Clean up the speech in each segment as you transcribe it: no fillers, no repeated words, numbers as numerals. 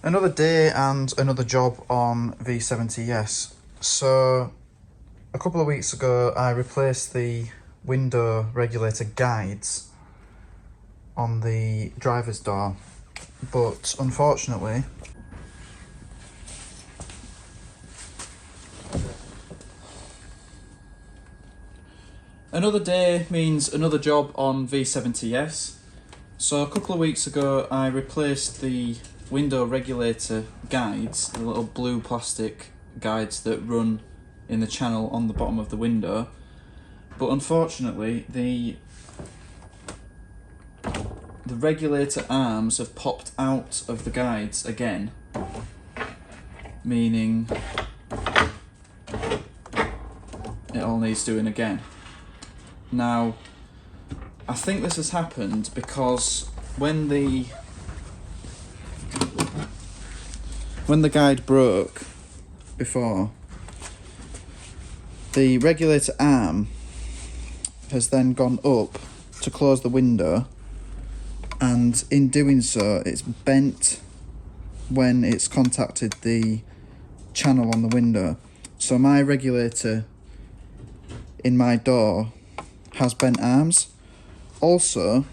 Another day and another job on V70, yes. So a couple of weeks ago I replaced the window regulator guides on the driver's door, but unfortunately another day means another job on V70, yes. So a couple of weeks ago I replaced the window regulator guides, the little blue plastic guides that run in the channel on the bottom of the window, but unfortunately the regulator arms have popped out of the guides again, meaning it all needs doing again. Now I think this has happened because when the guide broke before, the regulator arm has then gone up to close the window, and in doing so it's bent when it's contacted the channel on the window. So my regulator in my door has bent arms. Also,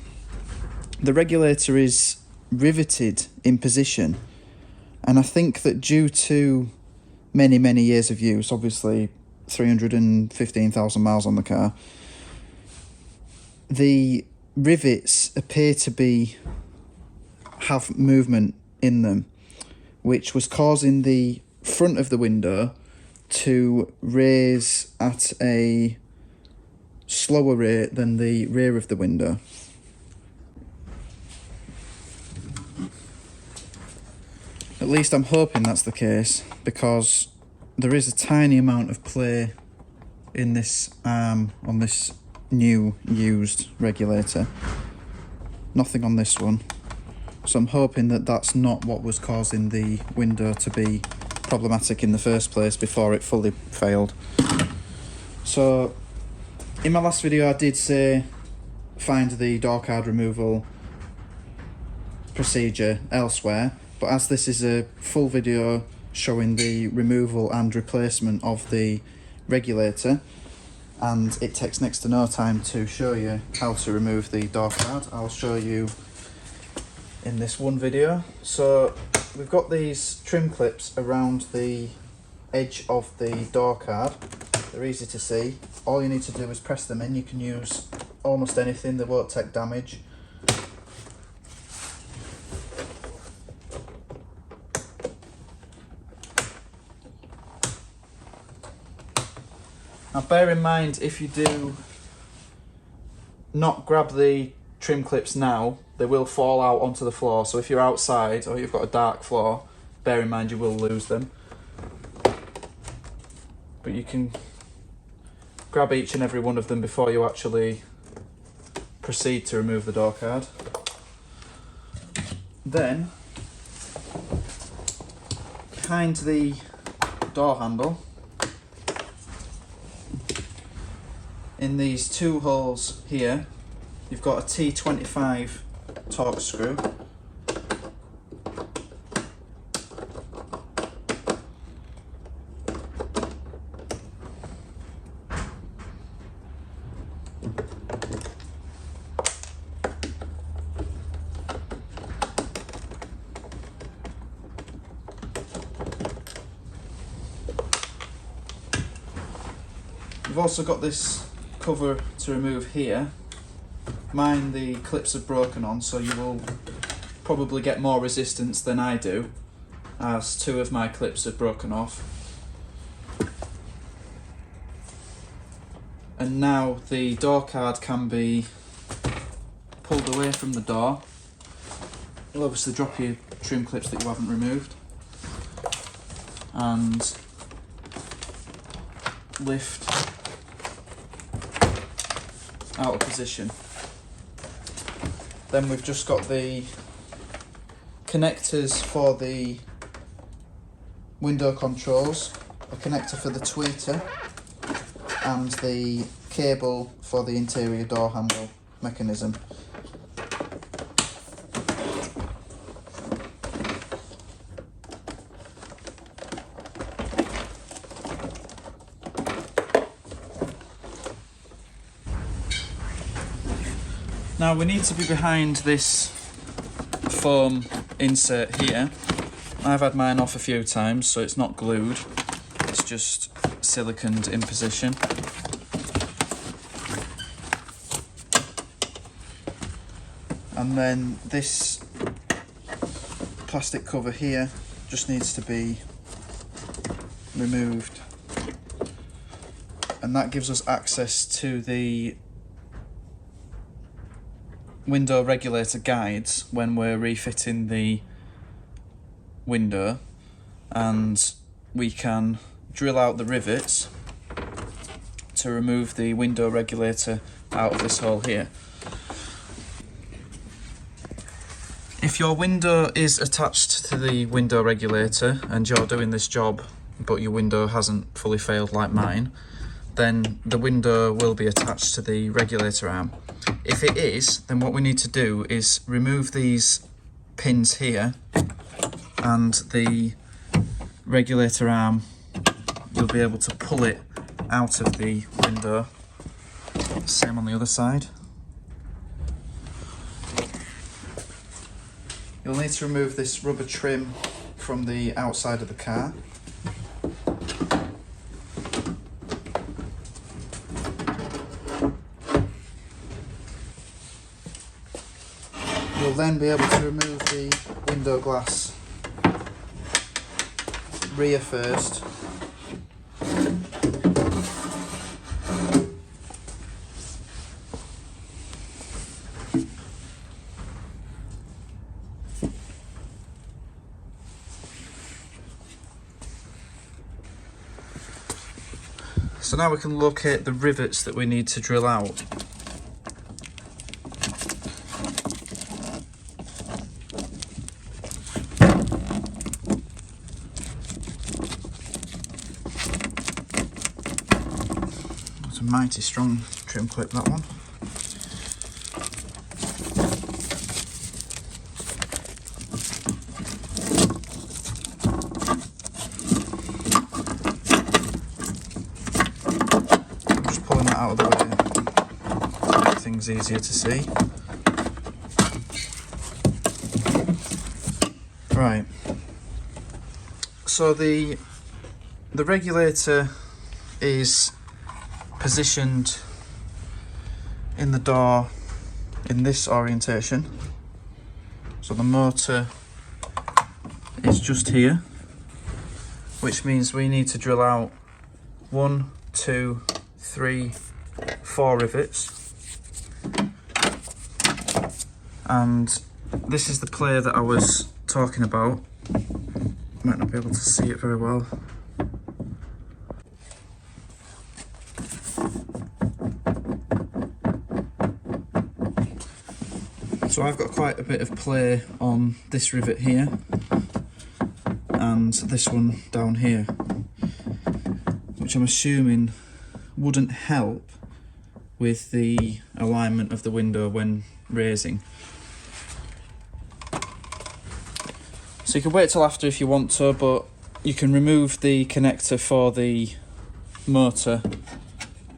the regulator is riveted in position, and I think that due to many years of use, obviously 315,000 miles on the car, the rivets appear to have movement in them, which was causing the front of the window to raise at a slower rate than the rear of the window. At least I'm hoping that's the case, because there is a tiny amount of play in this arm on this new used regulator. Nothing on this one. So I'm hoping that that's not what was causing the window to be problematic in the first place before it fully failed. So in my last video I did say find the door card removal procedure elsewhere, but as this is a full video showing the removal and replacement of the regulator, and it takes next to no time to show you how to remove the door card, I'll show you in this one video. So we've got these trim clips around the edge of the door card. They're easy to see. All you need to do is press them in. You can use almost anything, they won't take damage. Now bear in mind, if you do not grab the trim clips now, they will fall out onto the floor. So if you're outside or you've got a dark floor, bear in mind you will lose them. But you can grab each and every one of them before you actually proceed to remove the door card. Then, behind the door handle, in these two holes here, you've got a T25 torque screw. You've also got this cover to remove here. Mine the clips are broken on, so you will probably get more resistance than I do, as two of my clips are broken off. And now the door card can be pulled away from the door. You'll obviously drop your trim clips that you haven't removed and lift out of position. Then we've just got the connectors for the window controls, a connector for the tweeter, and the cable for the interior door handle mechanism. Now we need to be behind this foam insert here. I've had mine off a few times, so it's not glued, it's just siliconed in position. And then this plastic cover here just needs to be removed, and that gives us access to the window regulator guides when we're refitting the window, and we can drill out the rivets to remove the window regulator out of this hole here. If your window is attached to the window regulator and you're doing this job but your window hasn't fully failed like mine, then the window will be attached to the regulator arm. If it is, then what we need to do is remove these pins here, and the regulator arm, you'll be able to pull it out of the window. Same on the other side. You'll need to remove this rubber trim from the outside of the car. You'll then be able to remove the window glass rear first. So now we can locate the rivets that we need to drill out. It's a mighty strong trim clip, that one. Out of the way, make things easier to see. Right, so the regulator is positioned in the door in this orientation, so the motor is just here, which means we need to drill out 1, 2, 3, 4 rivets, and this is the play that I was talking about. Might not be able to see it very well. So I've got quite a bit of play on this rivet here and this one down here, which I'm assuming wouldn't help with the alignment of the window when raising. So you can wait till after if you want to, but you can remove the connector for the motor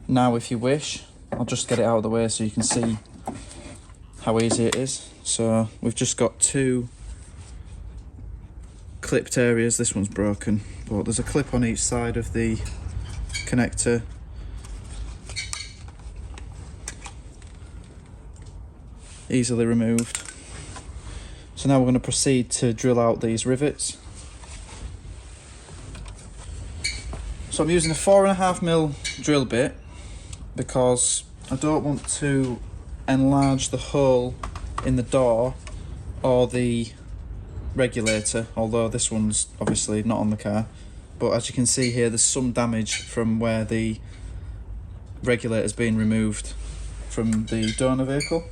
now if you wish. I'll just get it out of the way so you can see how easy it is. So we've just got 2 clipped areas. This one's broken, but there's a clip on each side of the connector. Easily removed. So now we're going to proceed to drill out these rivets. So I'm using a 4.5mm drill bit because I don't want to enlarge the hole in the door or the regulator, although this one's obviously not on the car. But as you can see here, there's some damage from where the regulator's been removed from the donor vehicle.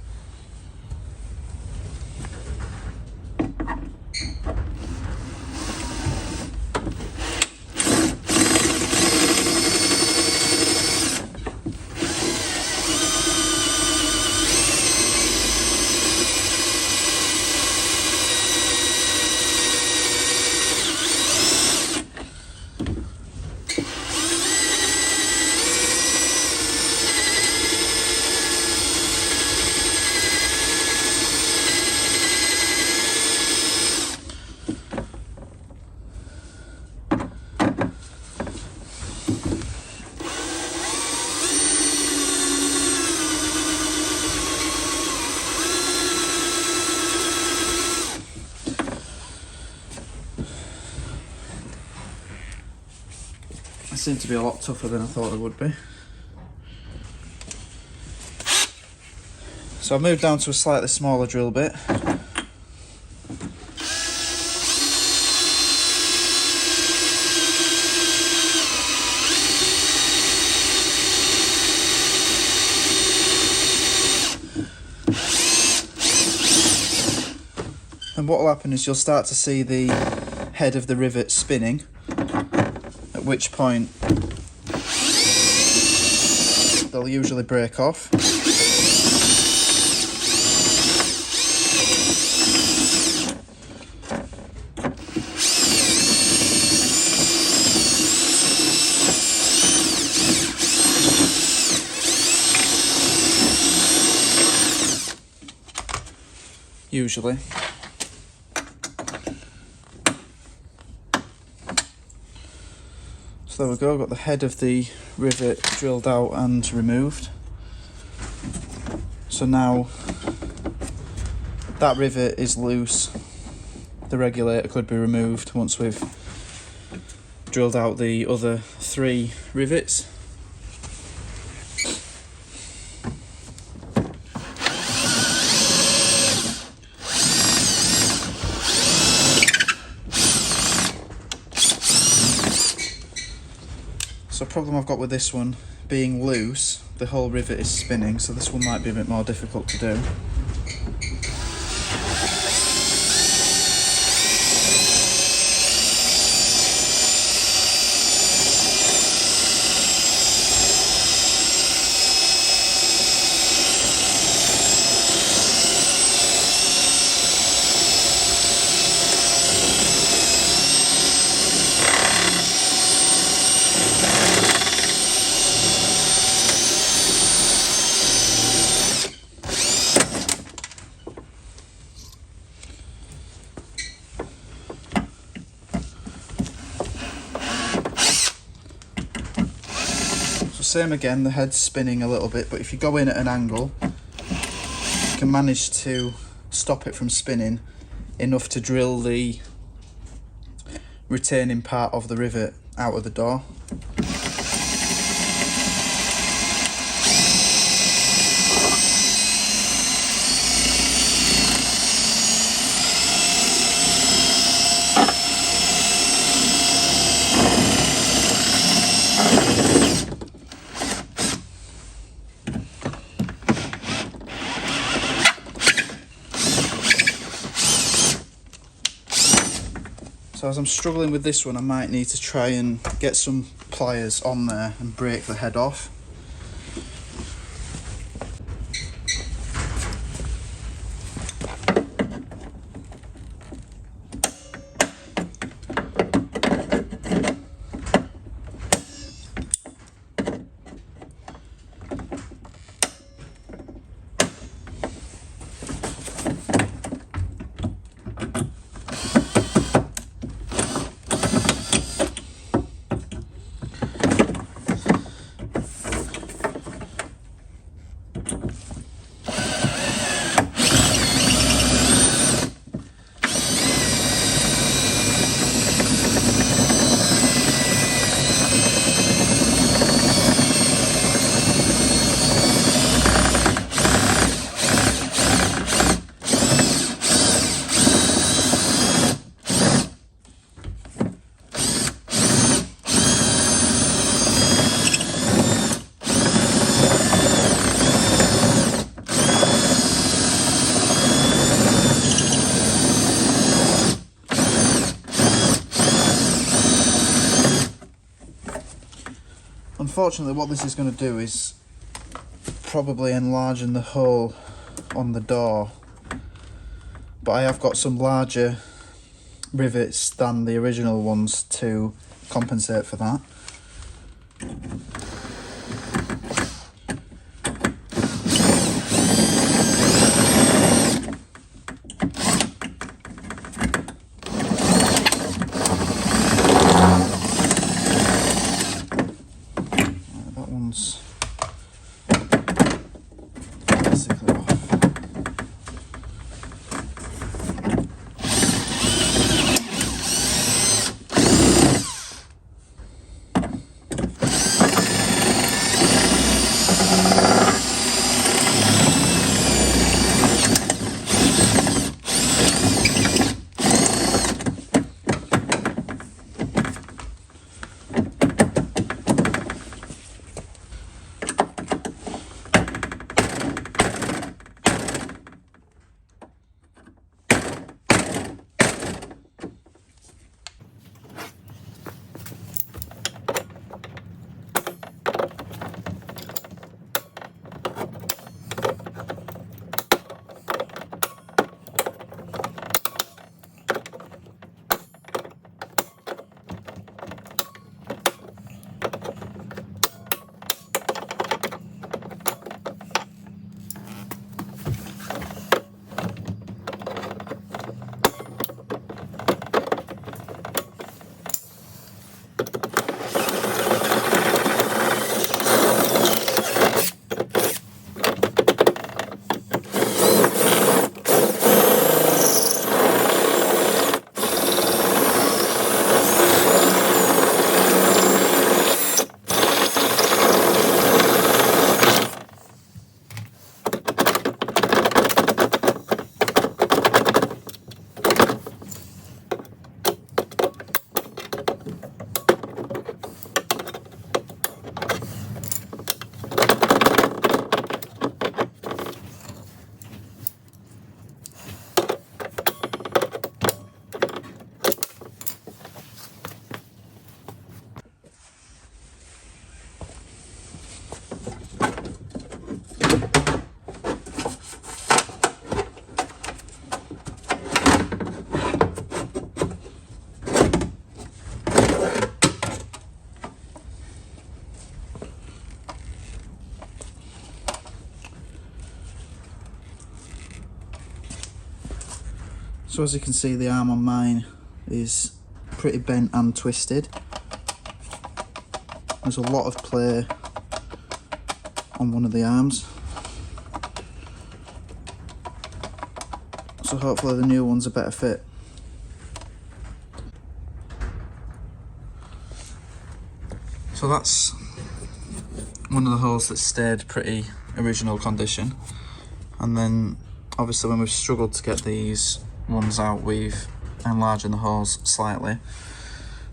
seem to be a lot tougher than I thought they would be. So I've moved down to a slightly smaller drill bit. And what will happen is you'll start to see the head of the rivet spinning, at which point they'll usually break off. Usually. So there we go, got the head of the rivet drilled out and removed. So now that rivet is loose. The regulator could be removed once we've drilled out the other 3 rivets. So the problem I've got with this one being loose, the whole rivet is spinning, so this one might be a bit more difficult to do. Same again, the head's spinning a little bit, but if you go in at an angle, you can manage to stop it from spinning enough to drill the retaining part of the rivet out of the door. So as I'm struggling with this one, I might need to try and get some pliers on there and break the head off. Unfortunately, what this is going to do is probably enlarging the hole on the door, but I have got some larger rivets than the original ones to compensate for that. So as you can see, the arm on mine is pretty bent and twisted. There's a lot of play on one of the arms. So hopefully the new one's a better fit. So that's one of the holes that stayed pretty original condition. And then obviously when we've struggled to get these ones out, we've enlarged the holes slightly.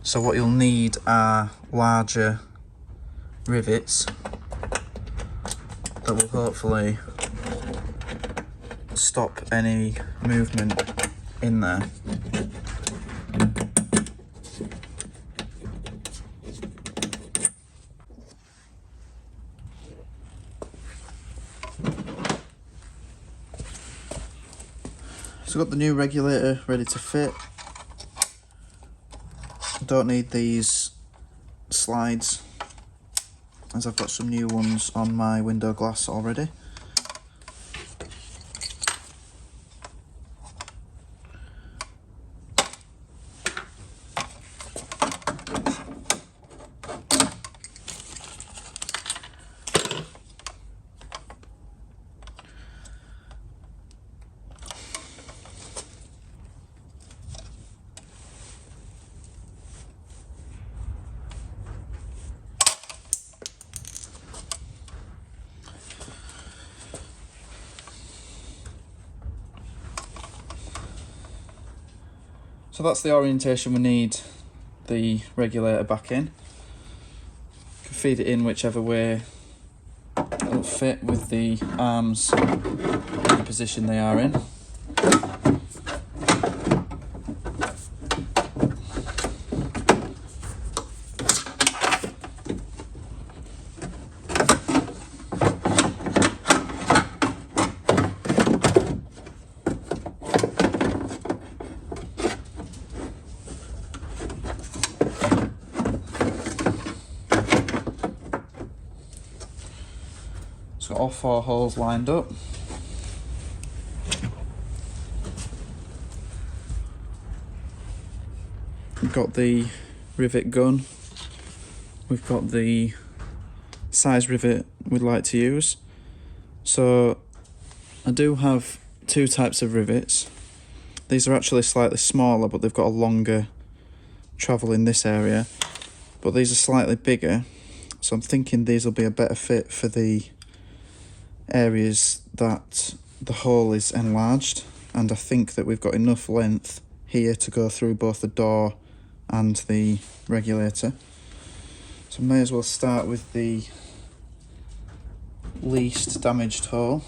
So what you'll need are larger rivets that will hopefully stop any movement in there. So I've got the new regulator ready to fit. I don't need these slides as I've got some new ones on my window glass already. So that's the orientation we need the regulator back in. You can feed it in whichever way it'll fit with the arms in the position they are in. So all 4 holes lined up. We've got the rivet gun. We've got the size rivet we'd like to use. So I do have 2 types of rivets. These are actually slightly smaller, but they've got a longer travel in this area. But these are slightly bigger, so I'm thinking these will be a better fit for the areas that the hole is enlarged, and I think that we've got enough length here to go through both the door and the regulator. So I may as well start with the least damaged hole.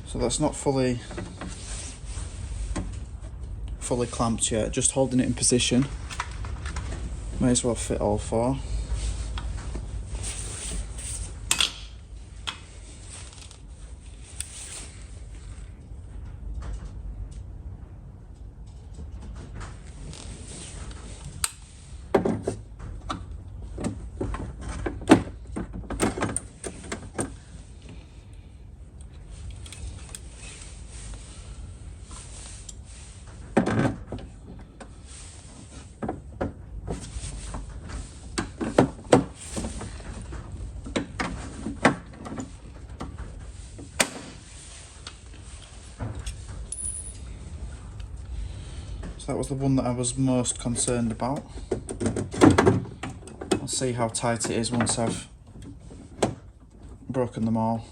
So that's not fully clamped yet, just holding it in position. May as well fit all 4. So that was the one that I was most concerned about. I'll see how tight it is once I've broken them all.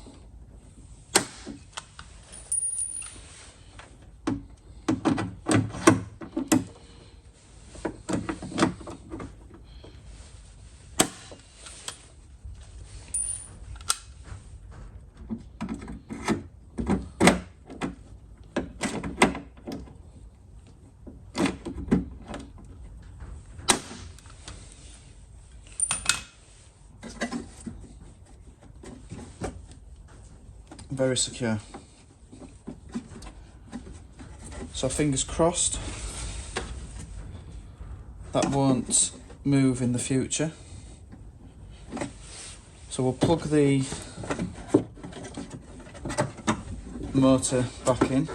very secure. So fingers crossed that won't move in the future. So we'll plug the motor back in.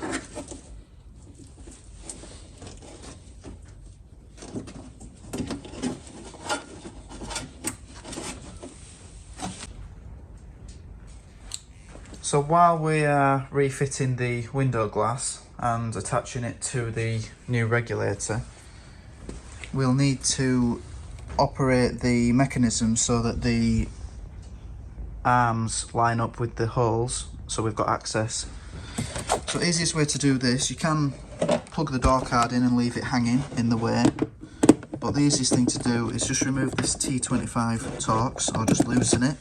So while we are refitting the window glass and attaching it to the new regulator, we'll need to operate the mechanism so that the arms line up with the holes, so we've got access. So the easiest way to do this, you can plug the door card in and leave it hanging in the way, but the easiest thing to do is just remove this T25 Torx, or just loosen it,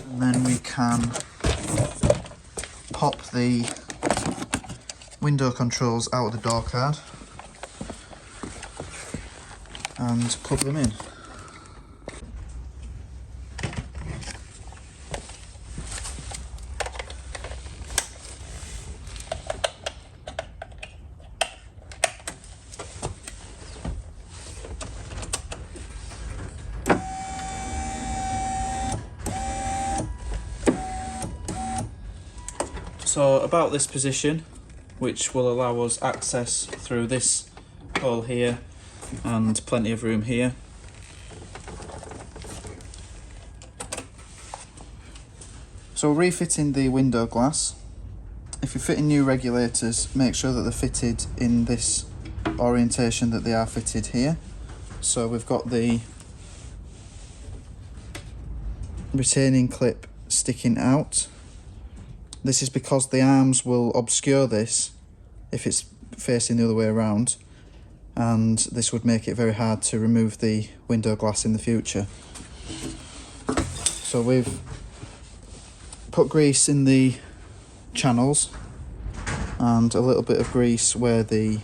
and then we can pop the window controls out of the door card and plug them in. So about this position, which will allow us access through this hole here and plenty of room here. So refitting the window glass. If you're fitting new regulators, make sure that they're fitted in this orientation that they are fitted here. So we've got the retaining clip sticking out. This is because the arms will obscure this if it's facing the other way around, and this would make it very hard to remove the window glass in the future. So we've put grease in the channels and a little bit of grease where the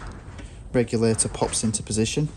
regulator pops into position.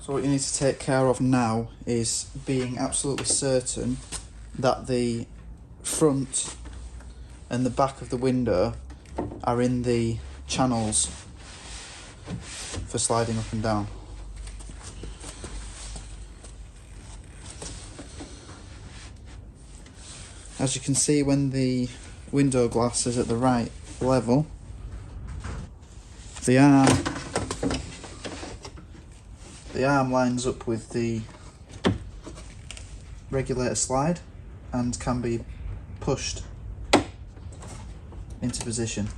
So what you need to take care of now is being absolutely certain that the front and the back of the window are in the channels for sliding up and down. As you can see, when the window glass is at the right level, the arm lines up with the regulator slide and can be pushed into position.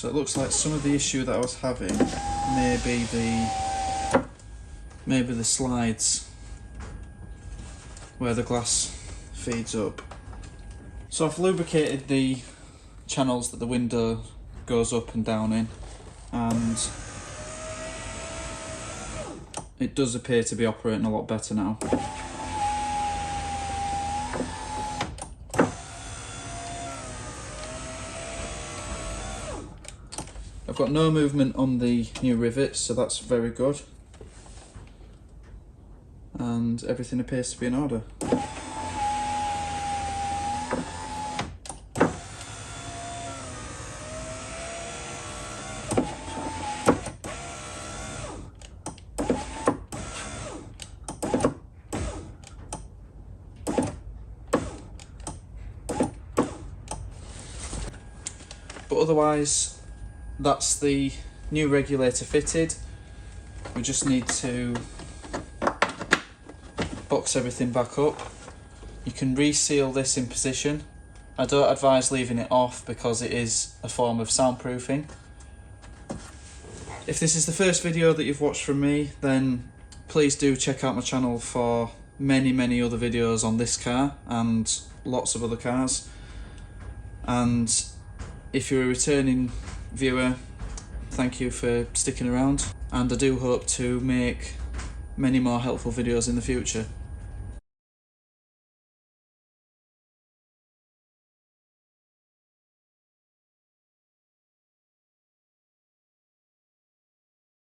So it looks like some of the issue that I was having may be the slides where the glass feeds up. So I've lubricated the channels that the window goes up and down in, and it does appear to be operating a lot better now. I've got no movement on the new rivets, so that's very good. And everything appears to be in order. But otherwise, that's the new regulator fitted. We just need to box everything back up. You can reseal this in position. I don't advise leaving it off because it is a form of soundproofing. If this is the first video that you've watched from me, then please do check out my channel for many other videos on this car and lots of other cars. And if you're a returning viewer, thank you for sticking around, and I do hope to make many more helpful videos in the future.